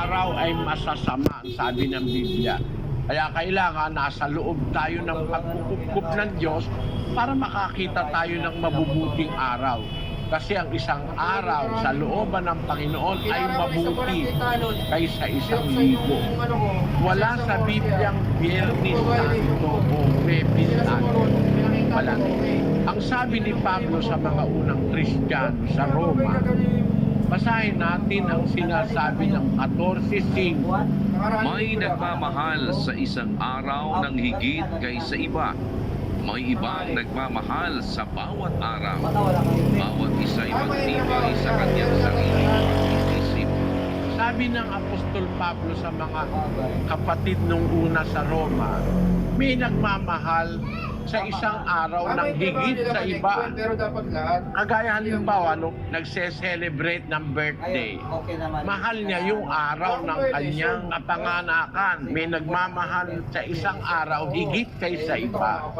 araw ay masasama, sabi ng Biblia. Kaya kailangan nasa loob tayo ng pagkukup ng Diyos para makakita tayo ng mabubuting araw. Kasi ang isang araw sa looban ng Panginoon ay mabuti kaysa 1,000. Wala sa Bibliang Biyernes Santo o Huwebes Santo. Wala. Ang sabi ni Pablo sa mga unang Kristiyano sa Roma, basahin natin ang sinasabi ng 14:5. May nagmamahal sa isang araw ng higit kaysa iba. May ibang nagmamahal sa bawat araw. Bawat isa ay magtibay sa kanyang sariling pag-iisip. Sabi ng Apostol Pablo sa mga kapatid nung una sa Roma, may nagmamahal sa isang araw ng higit sa iba. Kagaya halimbawa, nagse-celebrate ng birthday. Mahal niya yung araw ng kanyang kapanganakan. May nagmamahal sa isang araw higit kaysa iba.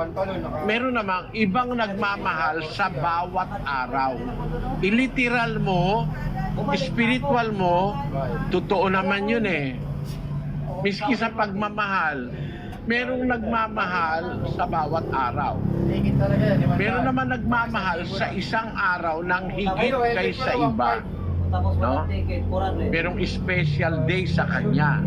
Meron namang ibang nagmamahal sa bawat araw. Iliteral mo, spiritual mo, totoo naman yun eh. Miski sa pagmamahal, merong nagmamahal sa bawat araw. Meron naman nagmamahal sa isang araw ng higit kaysa iba. No? Merong special day sa kanya.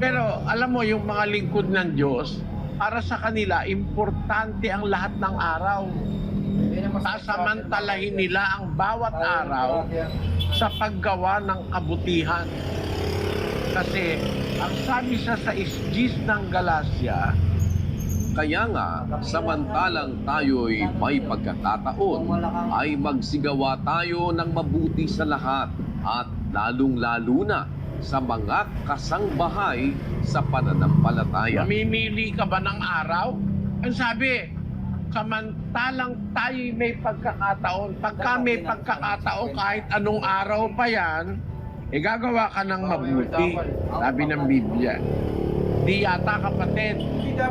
Pero alam mo, yung mga lingkod ng Diyos, para sa kanila, importante ang lahat ng araw. Sasamantalahin nila ang bawat araw sa paggawa ng kabutihan. Kasi ang sabi sa 6:10 ng Galacia, Kaya nga, samantalang tayo'y may pagkakataon, ay magsigawa tayo ng mabuti sa lahat at lalong-lalo na sa mga kasangbahay sa pananampalataya. mamimili ka ba ng araw? Ang sabi, samantalang tayo'y may pagkakataon, pagka may pagkakataon kahit anong araw pa yan, gagawa ka ng mabuti, sabi ng Biblia. Di yata kapatid,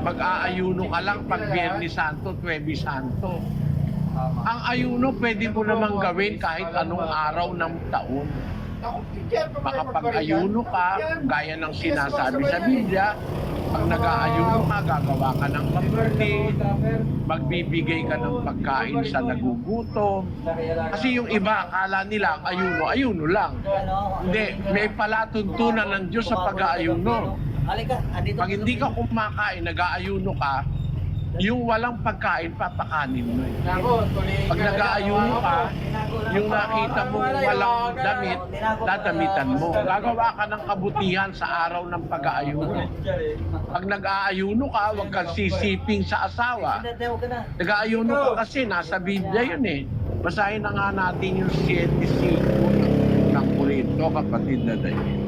mag-aayuno ka lang pag Biyernes Santo, Huwebes Santo. Ang ayuno pwede mo namang gawin kahit anong araw ng taon. Makapag-ayuno ka, gaya ng sinasabi sa Biblia, pag nag-aayuno ka, gagawa ka ng mabuti, magbibigay ka ng pagkain sa nagugutom. Kasi yung iba, akala nila ang ayuno lang. Hindi, may palatuntunan ng Diyos sa pag-aayuno. Pag hindi ka kumakain, nag-aayuno ka, yung walang pagkain, papakanin mo. Pag nag-aayuno ka, yung nakita mo walang damit, dadamitan mo. Gagawa ka ng kabutihan sa araw ng pag-aayuno. Pag nag-aayuno ka, huwag kang sisiping sa asawa. Nag-aayuno ka kasi, nasa Biblia yun eh. Basahin na nga natin yung 7:5 ng Korinto, kapatid na dahil.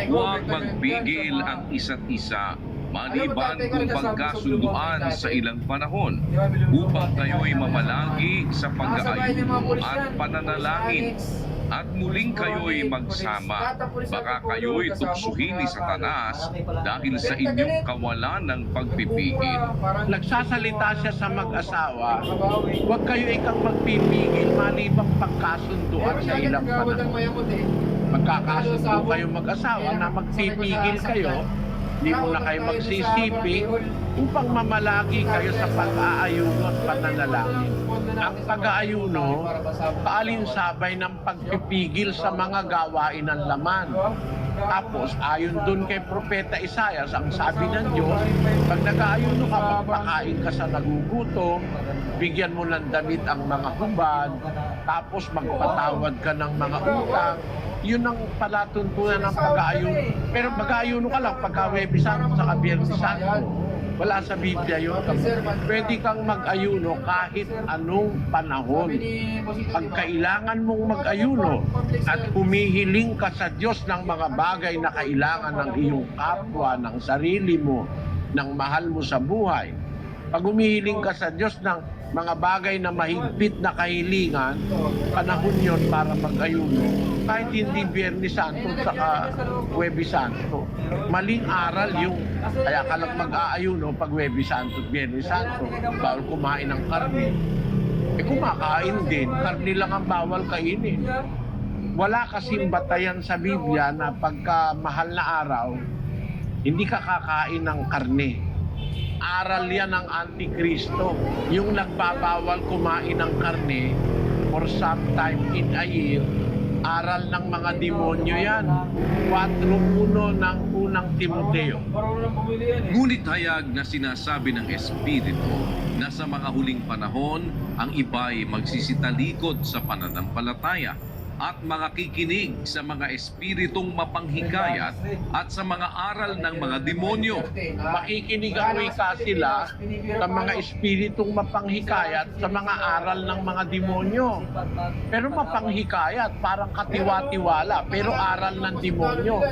Huwag magpigil ang isa't isa maliban kung pagkasunduan sa ilang panahon upang kayo'y mamalagi sa pag-aayuno at pananalangin at muling kayo'y magsama. Baka kayo'y tuksuhin ni Satanas dahil sa inyong kawalan ng pagpipigil. Nagsasalita siya sa mag-asawa, huwag kayo ikang magpipigil malibang pagkasunduan sa ilang panahon. Magkakasundo kayo mag-asawa na magpipigil kayo, hindi mo na kayo magsisiping upang mamalagi kayo sa pag-aayuno at pananalangin. Ang pag-aayuno, kaalinsabay ng pagpipigil sa mga gawain ng laman. Tapos, ayon dun kay Propeta Isaias, ang sabi ng Diyos, pag nag-aayuno ka, magpakain ka sa nagugutom, bigyan mo ng damit ang mga hubad, tapos magpatawad ka ng mga utang. Yun ang palatuntunan ng pag-aayuno. Pero mag-aayuno ka lang pagka Huwebes Santo sa Biyernes Santo. Wala sa Biblia yun. Pwede kang mag-ayuno kahit anong panahon. Pag kailangan mong mag-ayuno at humihiling ka sa Diyos ng mga bagay na kailangan ng iyong kapwa, ng sarili mo, ng mahal mo sa buhay. Pag humihiling ka sa Diyos ng mga bagay na mahigpit na kahilingan, panahon yun para mag-ayuno. Kahit hindi Biyernes Santo at Huwebes Santo. Maling aral yung kaya ka lang mag-aayuno pag Huwebes Santo at Biyernes Santo. Bawal kumain ng karne. Kumakain din. Karne lang ang bawal kainin. Wala kasing batayan sa Biblia na pagka mahal na araw, hindi ka kakain ng karne. Aral yan ng Antikristo. Yung nagbabawal kumain ng karne for some time in a year, aral ng mga demonyo yan. 4:1 ng unang Timoteo. Ngunit hayag na sinasabi ng Espiritu na sa mga huling panahon, ang iba'y magsisitalikod sa pananampalataya at makikinig sa mga espiritong mapanghikayat at sa mga aral ng mga demonyo. Makikinig ang wika sila sa mga espiritong mapanghikayat sa mga aral ng mga demonyo. Pero mapanghikayat, parang katiwa-tiwala, pero aral ng demonyo.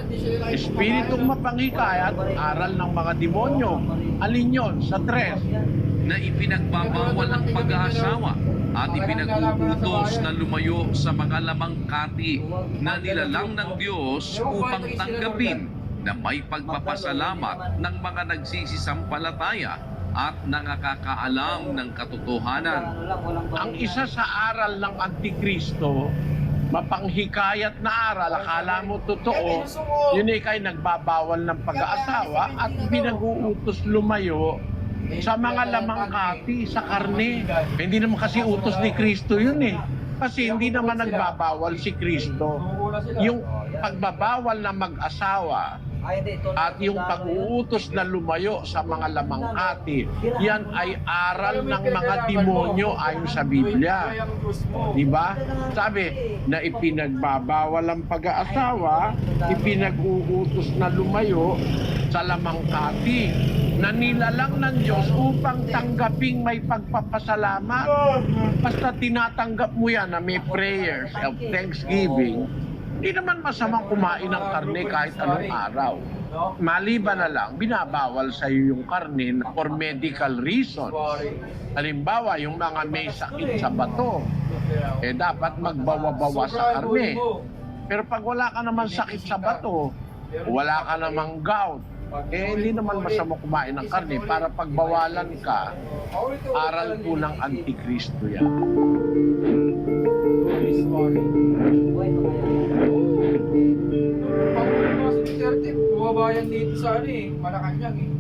Espiritong mapanghikayat, aral ng mga demonyo. Alin yun? Sa 3. Na ipinagbabawal ang pag-aasawa at ipinag-uutos na lumayo sa mga lamangkati na nilalang ng Diyos upang tanggapin na may pagpapasalamat ng mga nagsisisampalataya at nakakaalam ng katotohanan. Ang isa sa aral ng Antikristo, mapanghikayat na aral, akala mo totoo, yun ay nagbabawal ng pag-aasawa at pinag-uutos lumayo sa mga lamangkati, sa karne. Hindi naman kasi utos ni Kristo yun eh. Kasi hindi naman nagbabawal si Kristo. Yung pagbabawal na mag-asawa at yung pag-uutos na lumayo sa mga lamangkati, yan ay aral ng mga demonyo ayon sa Biblia. Diba? Sabi na ipinagbabawal ang pag-aasawa, ipinag-uutos na lumayo sa lamangkati na nilalang ng Diyos upang tanggaping may pagpapasalamat. Basta tinatanggap mo yan na may prayers of thanksgiving, hindi naman masamang kumain ng karne kahit anong araw. Maliban na lang, binabawal sa iyo yung karne for medical reasons. Halimbawa, yung mga may sakit sa bato, dapat magbawa-bawa sa karne. Pero pag wala ka naman sakit sa bato, wala ka namang gout, hindi naman masama kumain ng karne para pagbawalan ka. Aral po ng Antikristo yan. Bumabayan dito sa Malacanang